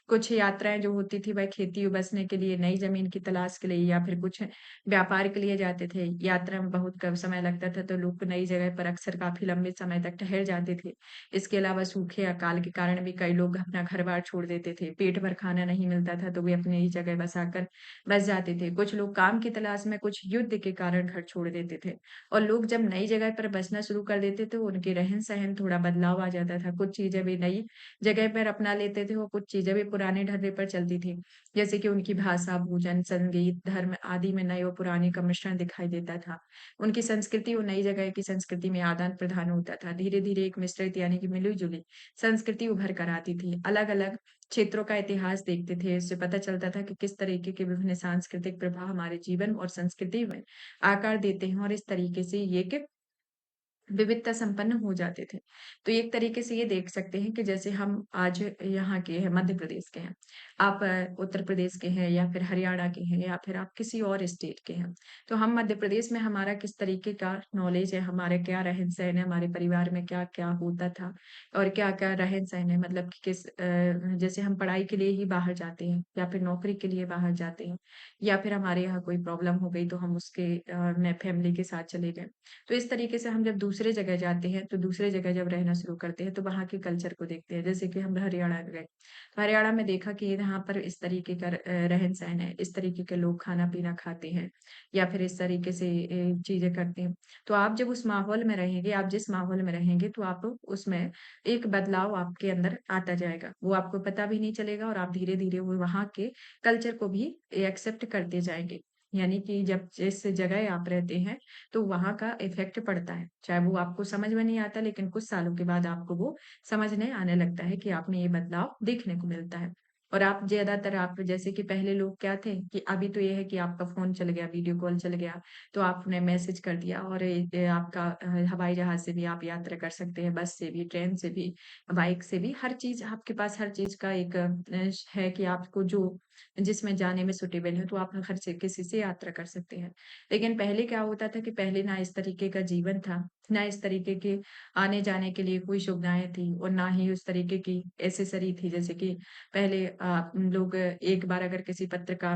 कुछ यात्राएँ जो होती थी वह खेती बसने के लिए, नई ज़मीन की तलाश के लिए या फिर कुछ व्यापार के लिए जाते थे। यात्रा में बहुत कम समय लगता था तो लोग नई जगह पर अक्सर काफ़ी लंबे समय तक ठहर जाते थे। इसके अलावा सूखे अकाल के कारण भी कई लोग अपना घर-बार छोड़ देते थे। पेट भर खाना नहीं मिलता था तो वे अपनी नई जगह बसाकर बस जाते थे। कुछ लोग काम की तलाश में, कुछ युद्ध के कारण घर छोड़ देते थे। और लोग जब नई जगह पर बसना शुरू कर देते थे, उनके रहन-सहन थोड़ा बदलाव आ जाता था। कुछ चीज़ें वे नई जगह पर अपना लेते थे और कुछ चीज़ें भी पुराने ढर्रे पर चलती थी। जैसे कि उनकी भाषा, भोजन, संगीत, धर्म आदि में नए और पुराने का मिश्रण दिखाई देता था। उनकी संस्कृति और नई जगह की संस्कृति में आदान-प्रदान होता था। धीरे-धीरे एक मिश्रित यानी कि मिली-जुली संस्कृति उभर कर आती थी। अलग-अलग क्षेत्रों का इतिहास देखते थे, इससे पता चलता था कि किस तरीके के विभिन्न सांस्कृतिक प्रभाव हमारे जीवन और संस्कृति में आकार देते हैं और इस तरीके से ये कि विविधता संपन्न हो जाते थे। तो एक तरीके से ये देख सकते हैं कि जैसे हम आज यहाँ के हैं, मध्य प्रदेश के हैं। आप उत्तर प्रदेश के हैं या फिर हरियाणा के हैं या फिर आप किसी और स्टेट के हैं। तो हम मध्य प्रदेश में हमारा किस तरीके का नॉलेज है, हमारे क्या रहन-सहन है, हमारे परिवार में क्या-क्या होता था और क्या-क्या रहन-सहन है मतलब कि जैसे हम पढ़ाई के लिए ही बाहर जाते हैं या फिर नौकरी के लिए बाहर जाते हैं या फिर हमारे यहाँ कोई प्रॉब्लम हो गई तो हम उसके में फैमिली के साथ चले गए। तो इस तरीके से हम जब दूसरे जगह जाते हैं, तो दूसरे जगह जब रहना शुरू करते हैं, तो वहाँ के कल्चर को देखते हैं। जैसे कि हम हरियाणा गए, तो हरियाणा में देखा कि यहाँ पर इस तरीके का रहन-सहन है, इस तरीके के लोग खाना-पीना खाते हैं या फिर इस तरीके से चीज़ें करते हैं। तो आप जब उस माहौल में रहेंगे, आप जिस माहौल में रहेंगे, तो आप उसमें एक बदलाव आपके अंदर आता जाएगा। वो आपको पता भी नहीं चलेगा और आप धीरे-धीरे वो वहाँ के कल्चर को भी एक्सेप्ट करते जाएँगे। यानी कि जब जिस जगह आप रहते हैं, तो वहाँ का इफ़ेक्ट पड़ता है। चाहे वो आपको समझ में नहीं आता लेकिन कुछ सालों के बाद आपको वो समझने आने लगता है कि आप में ये बदलाव देखने को मिलता है। और आप ज़्यादातर आप जैसे कि पहले लोग क्या थे कि अभी तो ये है कि आपका फ़ोन चल गया, वीडियो कॉल चल गया, तो आपने मैसेज कर दिया और आपका हवाई जहाज़ से भी आप यात्रा कर सकते हैं, बस से भी, ट्रेन से भी, बाइक से भी, हर चीज़ आपके पास हर चीज़ का एक है कि आपको जो जिसमें जाने में सूटेबल है, तो आप हर से किसी से यात्रा कर सकते हैं। लेकिन पहले क्या होता था कि पहले ना इस तरीके का जीवन था, ना इस तरीके के आने-जाने के लिए कोई सुविधाएँ थी और ना ही उस तरीके की एक्सेसरी थी। जैसे कि पहले लोग एक बार अगर किसी पत्र का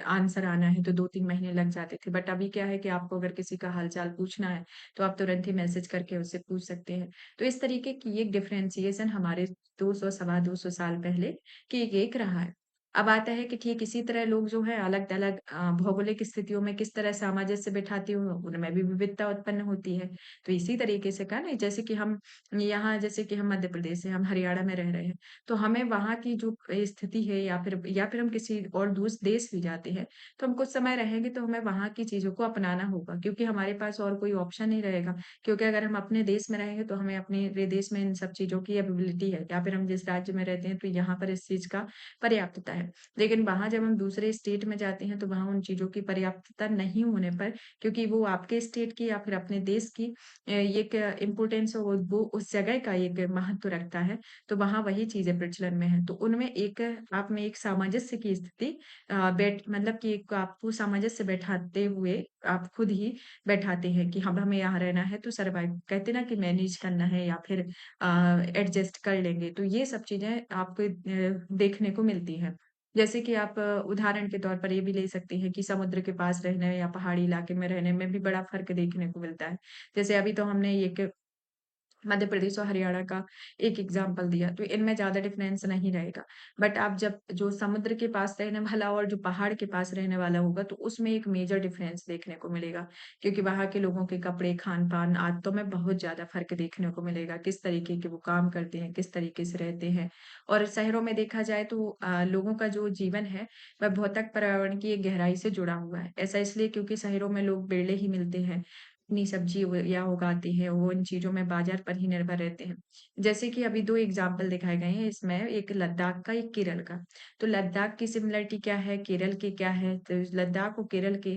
आंसर आना है तो 2-3 महीने लग जाते थे। बट अभी क्या है कि आपको अगर किसी का हाल-चाल पूछना है, तो आप तुरंत ही मैसेज करके उससे पूछ सकते हैं। तो इस तरीके की एक डिफरेंशिएशन हमारे 200 सवा 200 साल पहले की एक रहा है। अब आता है कि ठीक इसी तरह लोग जो है अलग-अलग भौगोलिक स्थितियों में किस तरह सामंजस्य बिठाते हुए उनमें भी विविधता उत्पन्न होती है। तो इसी तरीके से का ना जैसे कि हम यहाँ जैसे कि हम मध्य प्रदेश से हम हरियाणा में रह रहे हैं, तो हमें वहाँ की जो स्थिति है या फिर हम किसी और दूस देश भी जाते हैं, तो हम कुछ समय रहेंगे तो हमें वहाँ की चीज़ों को अपनाना होगा क्योंकि हमारे पास और कोई ऑप्शन नहीं रहेगा। क्योंकि अगर हम अपने देश में रहेंगे तो हमें अपने देश में इन सब चीज़ों की अवेलेबिलिटी है या फिर हम जिस राज्य में रहते हैं तो यहाँ पर इस चीज़ का पर्याप्तता है। लेकिन वहाँ जब हम दूसरे स्टेट में जाते हैं तो वहाँ उन चीज़ों की पर्याप्तता नहीं होने पर क्योंकि वो आपके स्टेट की या फिर अपने देश की एक इम्पोर्टेंस वो उस जगह का एक महत्व रखता है, तो वहाँ वही चीज़ें प्रचलन में हैं। तो उनमें एक आप में एक सामंजस्य की स्थिति बैठ मतलब कि एक आपको सामंजस्य बैठाते हुए आप खुद ही बैठाते हैं कि अब हमें यहाँ रहना है तो सर्वाइव कहते हैं ना कि मैनेज करना है या फिर एडजस्ट कर लेंगे। तो ये सब चीज़ें आपको देखने को मिलती हैं। जैसे कि आप उदाहरण के तौर पर ये भी ले सकते हैं कि समुद्र के पास रहने या पहाड़ी इलाके में रहने में भी बड़ा फ़र्क देखने को मिलता है। जैसे अभी तो हमने एक मध्य प्रदेश और हरियाणा का एक एग्ज़ाम्पल दिया, तो इनमें ज़्यादा डिफ़रेंस नहीं रहेगा। बट आप जब जो समुद्र के पास रहने वाला और जो पहाड़ के पास रहने वाला होगा, तो उसमें एक मेजर डिफ़रेंस देखने को मिलेगा। क्योंकि वहाँ के लोगों के कपड़े, खान-पान, आदतों में बहुत ज़्यादा फ़र्क देखने को मिलेगा। किस तरीके के वो काम करते हैं, किस तरीके से रहते हैं। और शहरों में देखा जाए तो लोगों का जो जीवन है, वह भौतिक पर्यावरण की एक गहराई से जुड़ा हुआ है। ऐसा इसलिए क्योंकि शहरों में लोग बेड़े ही मिलते हैं। अपनी सब्जी या उगाते हैं, वो इन चीज़ों में बाज़ार पर ही निर्भर रहते हैं। जैसे कि अभी 2 एग्ज़ाम्पल दिखाए गए हैं इसमें, एक लद्दाख का, एक केरल का। तो लद्दाख की सिमिलरिटी क्या है, केरल की क्या है? तो लद्दाख और केरल के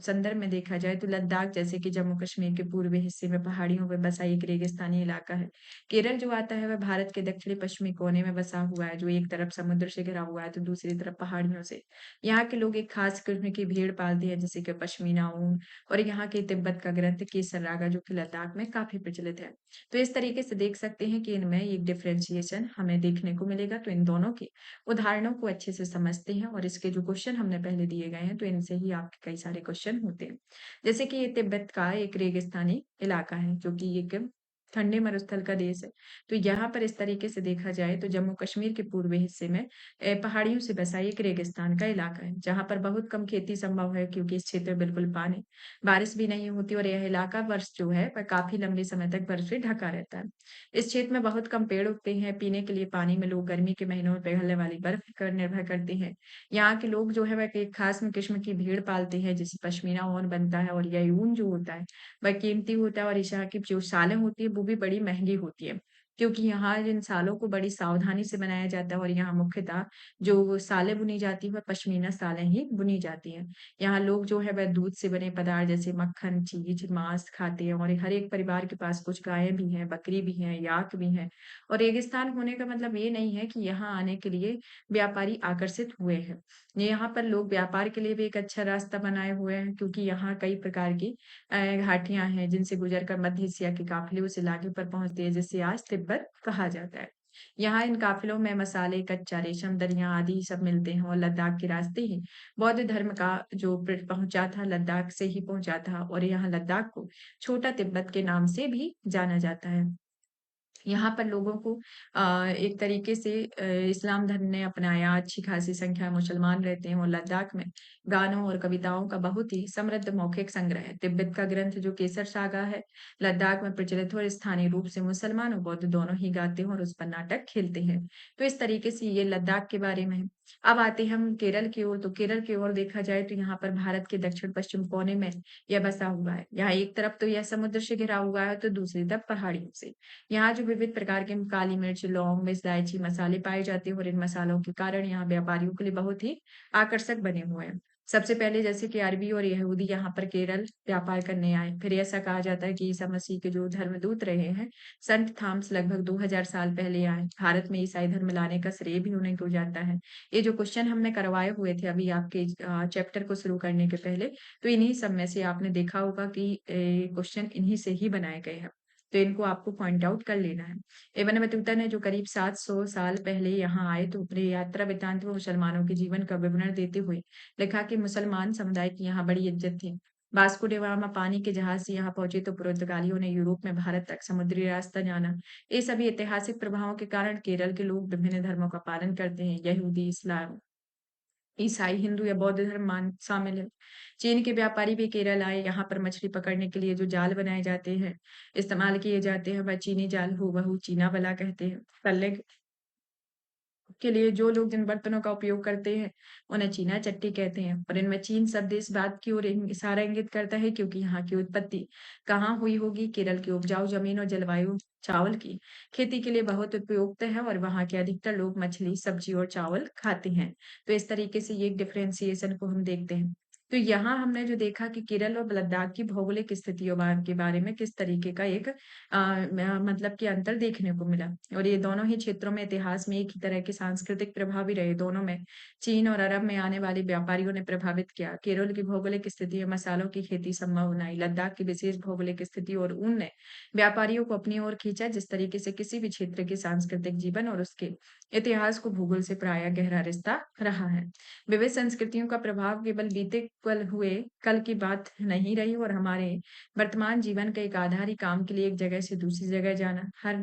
संदर्भ में देखा जाए तो लद्दाख जैसे कि जम्मू-कश्मीर के पूर्वी हिस्से में पहाड़ियों में बसा एक रेगिस्तानी इलाका है। केरल जो आता है वह भारत के दक्षिणी-पश्चिमी कोने में बसा हुआ है, जो एक तरफ समुद्र से घिरा हुआ है, तो दूसरी तरफ पहाड़ियों से। यहाँ के लोग एक खास किस्म की भेड़ पालते हैं, जैसे कि पश्मीना ऊन और यहाँ के तिब्बत का ग्रंथ केसर नागा जो कि लद्दाख में काफ़ी प्रचलित है। तो इस तरीके से देख सकते हैं कि इनमें एक डिफरेंशिएशन हमें देखने को मिलेगा, तो इन दोनों के उदाहरणों को अच्छे से समझते हैं और इसके जो क्वेश्चन हमने पहले दिए गए हैं, तो इनसे ही आपके कई सारे क्वेश्चन होते हैं। जैसे कि ये तिब्बत का एक रेगिस्तानी इलाका है, जो कि एक ठंडे मरुस्थल का देश है। तो यहाँ पर इस तरीके से देखा जाए तो जम्मू-कश्मीर के पूर्वी हिस्से में पहाड़ियों से बसा एक रेगिस्तान का इलाका है, जहाँ पर बहुत कम खेती संभव है क्योंकि इस क्षेत्र में बिल्कुल पानी बारिश भी नहीं होती और यह इलाका वर्ष जो है वह काफ़ी लंबे समय तक बर्फ से ढका रहता है। इस क्षेत्र में बहुत कम पेड़ उगते हैं, पीने के लिए पानी में लोग गर्मी के महीनों में पिघलने वाली बर्फ पर निर्भर करते हैं। यहाँ के लोग जो है वह एक खास किस्म की भेड़ पालते हैं जिससे पश्मीना ऊन बनता है और यह ऊन जो होता है वह कीमती होता है और इस यहाँ की जो शालें होती है वो भी बड़ी महँगी होती है। क्योंकि यहाँ इन शालों को बड़ी सावधानी से बनाया जाता है और यहाँ मुख्यतः जो शालें बुनी जाती हैं वह पश्मीना शालें ही बुनी जाती हैं। यहाँ लोग जो है वह दूध से बने पदार्थ जैसे मक्खन, चीज़, मांस खाते हैं और हर एक परिवार के पास कुछ गायें भी हैं, बकरी भी हैं, याक भी हैं। और रेगिस्तान होने का मतलब ये नहीं है कि यहाँ आने के लिए व्यापारी आकर्षित हुए हैं। यहाँ पर लोग व्यापार के लिए भी एक अच्छा रास्ता बनाए हुए हैं क्योंकि यहाँ कई प्रकार की घाटियाँ हैं जिनसे गुजरकर मध्य एशिया के काफ़िले उस इलाके पर पहुँचते हैं जिसे आज तिब्बत कहा जाता है। यहाँ इन काफ़िलों में मसाले, कच्चा रेशम, दरियाँ आदि सब मिलते हैं और लद्दाख के रास्ते ही बौद्ध धर्म का जो पहुँचा था लद्दाख से ही पहुँचा था और यहाँ लद्दाख को छोटा तिब्बत के नाम से भी जाना जाता है। यहाँ पर लोगों को एक तरीके से इस्लाम धर्म ने अपनाया, अच्छी खासी संख्या में मुसलमान रहते हैं और लद्दाख में गानों और कविताओं का बहुत ही समृद्ध मौखिक संग्रह है। तिब्बत का ग्रंथ जो केसर सागा है, लद्दाख में प्रचलित है और स्थानीय रूप से मुसलमान और बौद्ध दोनों ही गाते हैं और उस पर नाटक खेलते हैं। तो इस तरीके से ये लद्दाख के बारे में है। अब आते हैं हम केरल की ओर, तो केरल की ओर देखा जाए तो यहाँ पर भारत के दक्षिण-पश्चिम कोने में यह बसा हुआ है। यहाँ एक तरफ तो यह समुद्र से घिरा हुआ है, तो दूसरी तरफ पहाड़ियों से। यहाँ जो विविध प्रकार के काली मिर्च, लौंग, इलायची मसाले पाए जाते हैं और इन मसालों के कारण यहाँ व्यापारियों के लिए बहुत ही आकर्षक बने हुए हैं। सबसे पहले जैसे कि अरबी और यहूदी यहाँ पर केरल व्यापार करने आए। फिर ऐसा कहा जाता है कि ईसा मसीह के जो धर्मदूत रहे हैं, संत थॉमस लगभग 2000 साल पहले आए। भारत में ईसाई धर्म लाने का श्रेय भी उन्हीं को जाता है। ये जो क्वेश्चन हमने करवाए हुए थे अभी आपके चैप्टर को शुरू करने के पहले, तो इन्हीं सब में से आपने देखा होगा कि क्वेश्चन इन्हीं से ही बनाए गए हैं। तो इनको आपको पॉइंट आउट कर लेना है। इब्न बतूता ने जो करीब 700 साल पहले यहाँ आए तो अपने यात्रा वृत्तांत में मुसलमानों के जीवन का विवरण देते हुए लिखा कि मुसलमान समुदाय की यहाँ बड़ी इज्जत थी। वास्को डी गामा पानी के जहाज से यहाँ पहुंचे तो पुर्तगालियों ने यूरोप में भारत तक समुद्री रास्ता जाना। ये सभी ऐतिहासिक प्रभावों के कारण केरल के लोग विभिन्न धर्मों का पालन करते हैं। यहूदी, इस्लाम, ईसाई, हिंदू या बौद्ध धर्म मान शामिल है। चीन के व्यापारी भी केरल आए। यहाँ पर मछली पकड़ने के लिए जो जाल बनाए जाते हैं, इस्तेमाल किए जाते हैं, वह चीनी जाल हूबहू चीना वाला कहते हैं। तलने के लिए जो लोग जिन बर्तनों का उपयोग करते हैं, उन्हें चीना चट्टी कहते हैं। और इनमें चीन शब्द इस बात की ओर इशारा इंगित करता है क्योंकि यहाँ की उत्पत्ति कहाँ हुई होगी? केरल की उपजाऊ जमीन और जलवायु चावल की खेती के लिए बहुत उपयुक्त है और वहाँ के अधिकतर लोग मछली, सब्जी और चावल खाते हैं। तो इस तरीके से ये डिफरेंशिएशन को हम देखते हैं। तो यहाँ हमने जो देखा कि केरल और लद्दाख की भौगोलिक स्थितियों के बारे में किस तरीके का एक मतलब कि अंतर देखने को मिला। और ये दोनों ही क्षेत्रों में इतिहास में एक ही तरह के सांस्कृतिक प्रभाव भी रहे। दोनों में चीन और अरब में आने वाले व्यापारियों ने प्रभावित किया। केरल की भौगोलिक स्थिति में मसालों की खेती संभव बनाई। लद्दाख की विशेष भौगोलिक स्थिति और ऊन ने व्यापारियों को अपनी ओर खींचा। जिस तरीके से किसी भी क्षेत्र के सांस्कृतिक जीवन और उसके इतिहास को भूगोल से प्राय गहरा रिश्ता रहा है। विविध संस्कृतियों का प्रभाव केवल बीते कल की बात नहीं रही और हमारे वर्तमान जीवन का एक आधार ही काम के लिए एक जगह से दूसरी जगह जाना। हर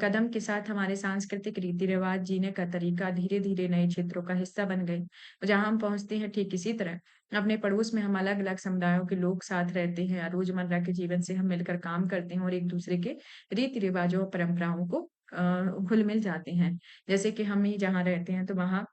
कदम के साथ हमारे सांस्कृतिक रीति-रिवाज, जीने का तरीका धीरे-धीरे नए क्षेत्रों का हिस्सा बन गए। जहाँ हम पहुँचते हैं ठीक इसी तरह अपने पड़ोस में हम अलग-अलग समुदायों के लोग साथ रहते हैं। रोज़मर्रा के जीवन से हम मिलकर काम करते हैं और एक-दूसरे के रीति-रिवाजों और परंपराओं को घुल-मिल जाते हैं। जैसे कि हम ही जहाँ रहते हैं तो वहाँ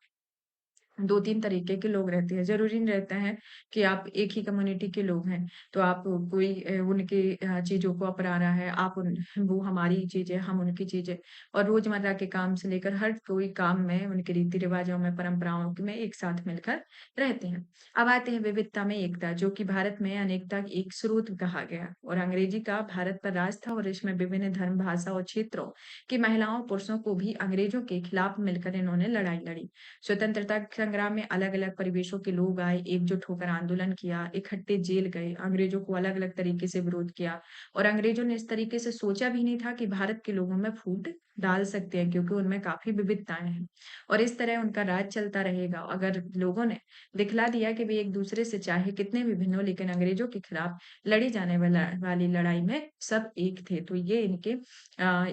2-3 तरीके के लोग रहते हैं। ज़रूरी नहीं रहता है कि आप एक ही कम्युनिटी के लोग हैं, तो आप कोई उनकी चीज़ों को अपना रहा है, आप उन वो हमारी चीज़ें, हम उनकी चीज़ें और रोज़मर्रा के काम से लेकर हर कोई काम में, उनके रीति-रिवाज़ों में, परंपराओं में एक साथ मिलकर रहते हैं। अब आते हैं विविधता में एकता, जो कि भारत में अनेकता की एक स्रोत कहा गया और अंग्रेजी का भारत पर राज था और इसमें विभिन्न धर्म, भाषा और क्षेत्रों की महिलाओं, पुरुषों को भी अंग्रेजों के खिलाफ मिलकर इन्होंने लड़ाई लड़ी। स्वतंत्रता संग्राम में अलग-अलग परिवेशों के लोग आए, एकजुट होकर आंदोलन किया, इकट्ठे जेल गए, अंग्रेजों को अलग-अलग तरीके से विरोध किया और अंग्रेजों ने इस तरीके से सोचा भी नहीं था कि भारत के लोगों में फूट डाल सकते हैं क्योंकि उनमें काफ़ी विविधताएँ हैं और इस तरह उनका राज चलता रहेगा। अगर लोगों ने दिखला दिया कि वे एक-दूसरे से चाहे कितने भी भिन्न हों लेकिन अंग्रेजों के खिलाफ लड़ी जाने वाली लड़ाई में सब एक थे। तो ये इनके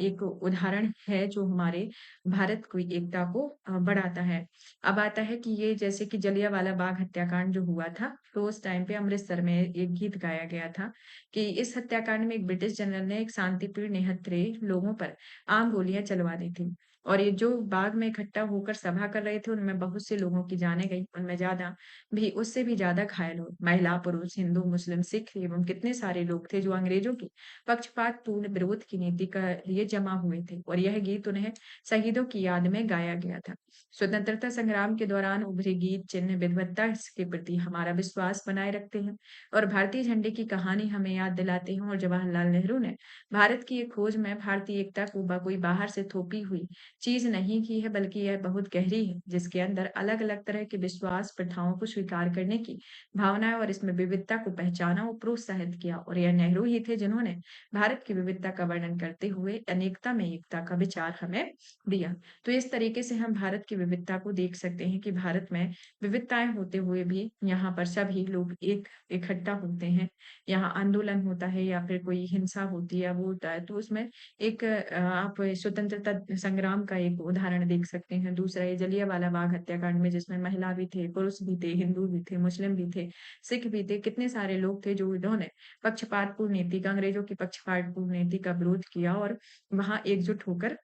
एक उदाहरण है जो हमारे भारत की एकता को बढ़ाता है। अब आता है कि ये जैसे कि जलियांवाला बाग हत्याकांड जो हुआ था, तो उस टाइम पे अमृतसर में एक गीत गाया गया था कि इस हत्याकांड में एक ब्रिटिश जनरल ने एक शांतिप्रिय निहत्थे लोगों पर आम गोलियाँ चलवा दी थी। और ये जो बाग में इकट्ठा होकर सभा कर रहे थे, उनमें बहुत से लोगों की जानें गई, उनमें उससे भी ज़्यादा घायल हुए। महिला, पुरुष, हिंदू, मुस्लिम, सिख एवं कितने सारे लोग थे जो अंग्रेजों की पक्षपातपूर्ण विरोध की नीति का लिए जमा हुए थे और यह गीत उन्हें शहीदों की याद में गाया गया था। स्वतंत्रता संग्राम के दौरान उभरे गीत चिन्ह विविधता के प्रति हमारा विश्वास बनाए रखते हैं और भारतीय झंडे की कहानी हमें याद दिलाते हैं और जवाहरलाल नेहरू ने भारत की एक खोज में भारतीय एकता को कोई बाहर से थोपी हुई चीज नहीं की है बल्कि यह बहुत गहरी है जिसके अंदर अलग अलग तरह के विश्वास प्रथाओं को स्वीकार करने की भावना है और इसमें विविधता को पहचाना और प्रोत्साहित किया और यह नेहरू ही थे जिन्होंने भारत की विविधता का वर्णन करते हुए अनेकता में एकता का विचार हमें दिया। तो इस तरीके से हम भारत की विविधता को देख सकते हैं कि भारत में विविधताएँ होते हुए भी यहाँ पर सभी लोग एक इकट्ठा होते हैं। यहाँ आंदोलन होता है या फिर कोई हिंसा होती है, वो होता है, तो उसमें एक आप स्वतंत्रता संग्राम का एक उदाहरण देख सकते हैं। दूसरा ये जलियांवाला बाग हत्याकांड में जिसमें महिला भी थे, पुरुष भी थे, हिंदू भी थे, मुस्लिम भी थे, सिख भी थे, कितने सारे लोग थे जो इन्होंने पक्षपातपूर्ण नीति का अंग्रेजों की पक्षपातपूर्ण नीति का विरोध किया और वहाँ एकजुट होकर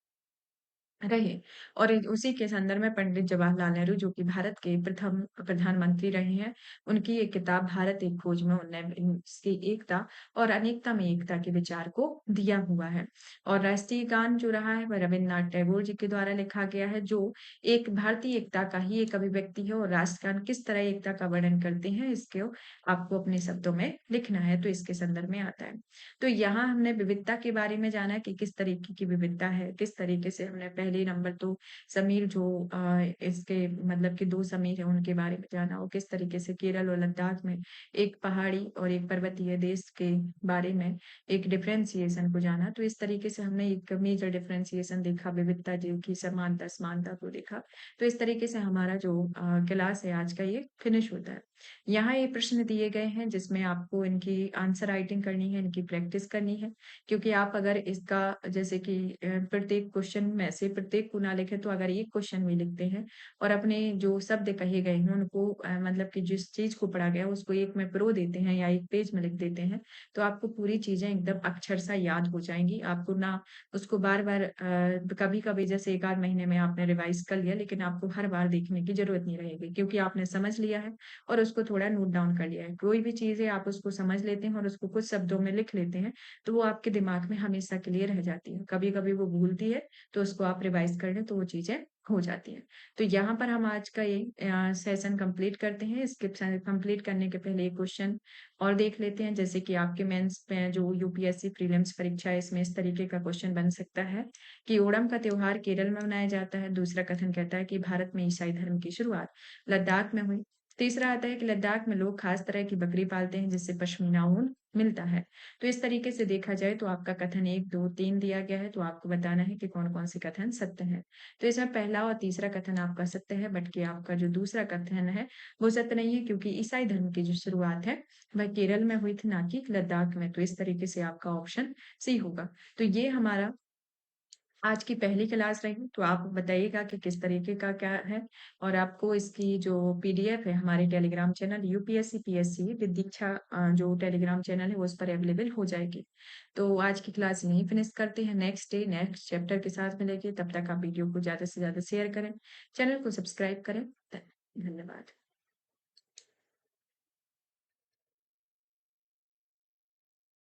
रहे और उसी के संदर्भ में पंडित जवाहरलाल नेहरू जो कि भारत के प्रथम प्रधानमंत्री रहे हैं, उनकी एक किताब भारत एक खोज में उन्होंने इसकी एकता और अनेकता में एकता के विचार को दिया हुआ है। और राष्ट्रीय गान जो रहा है वह रवीन्द्रनाथ टैगोर जी के द्वारा लिखा गया है जो एक भारतीय एकता का ही एक अभिव्यक्ति है और राष्ट्रगान किस तरह एकता का वर्णन करते हैं इसको आपको अपने शब्दों में लिखना है तो इसके संदर्भ में आता है। तो यहाँ हमने विविधता के बारे में जाना कि किस तरीके की विविधता है, किस तरीके से हमने पहले पहले नंबर तो समीर जो इसके मतलब कि 2 समीर हैं उनके बारे में जाना और किस तरीके से केरल और लद्दाख में एक पहाड़ी और एक पर्वतीय देश के बारे में एक डिफरेंशिएशन को जाना। तो इस तरीके से हमने एक मेजर डिफरेंशिएशन देखा, विविधता देखी, समानता, असमानता को देखा। तो इस तरीके से हमारा जो क्लास है आज का ये फिनिश होता है। यहाँ ये प्रश्न दिए गए हैं जिसमें आपको इनकी आंसर राइटिंग करनी है, इनकी प्रैक्टिस करनी है, क्योंकि आप अगर इसका जैसे कि प्रत्येक क्वेश्चन में से प्रत्येक को ना लिखें तो अगर एक क्वेश्चन भी लिखते हैं और अपने जो शब्द कहे गए हैं उनको मतलब कि जिस चीज़ को पढ़ा गया है उसको एक में पिरो देते हैं या एक पेज में लिख देते हैं, तो आपको पूरी चीज़ें एकदम अक्षरशः याद हो जाएँगी। आपको ना उसको बार-बार कभी-कभी जैसे 1 आध महीने में आपने रिवाइज़ कर लिया, लेकिन आपको हर बार देखने की ज़रूरत नहीं रहेगी क्योंकि आपने समझ लिया है और उसको थोड़ा नोट डाउन कर लिया है। कोई भी चीज़ है आप उसको समझ लेते हैं और उसको कुछ शब्दों में लिख लेते हैं, तो वो आपके दिमाग में हमेशा के लिए रह जाती है। कभी-कभी वो भूलती है, तो उसको आप रिवाइज़ कर लें तो वो चीज़ें हो जाती हैं। तो यहाँ पर हम आज का ये सेशन कंप्लीट करते हैं। इसके कंप्लीट करने के पहले एक क्वेश्चन और देख लेते हैं, जैसे कि आपके मेंस में जो यूपीएससी प्रीलिम्स परीक्षा है, इसमें इस तरीके का क्वेश्चन बन सकता है कि ओणम का त्योहार केरल में मनाया जाता है। दूसरा कथन कहता है कि भारत में ईसाई धर्म की शुरुआत लद्दाख में हुई। तीसरा आता है कि लद्दाख में लोग खास तरह की बकरी पालते हैं जिससे पश्मीना ऊन मिलता है। तो इस तरीके से देखा जाए तो आपका कथन 1, 2, 3 दिया गया है, तो आपको बताना है कि कौन-कौन से कथन सत्य हैं। तो इसमें पहला और तीसरा कथन आपका सत्य है, बट कि आपका जो दूसरा कथन है, वो सत्य नहीं है क्योंकि ईसाई धर्म की जो शुरुआत है, वह केरल में हुई थी, ना कि लद्दाख में। तो इस तरीके से आपका ऑप्शन सी होगा। तो ये हमारा आज की पहली क्लास रही, तो आप बताइएगा कि किस तरीके का क्या है और आपको इसकी जो पीडीएफ है हमारे Telegram channel UPSC PSC with Diksha जो टेलीग्राम चैनल है वो उस पर अवेलेबल हो जाएगी। तो आज की क्लास यहीं फिनिश करते हैं, नेक्स्ट डे नेक्स्ट चैप्टर के साथ मिलेंगे, तब तक आप वीडियो को ज़्यादा से ज़्यादा शेयर करें, चैनल को सब्सक्राइब करें। धन्यवाद।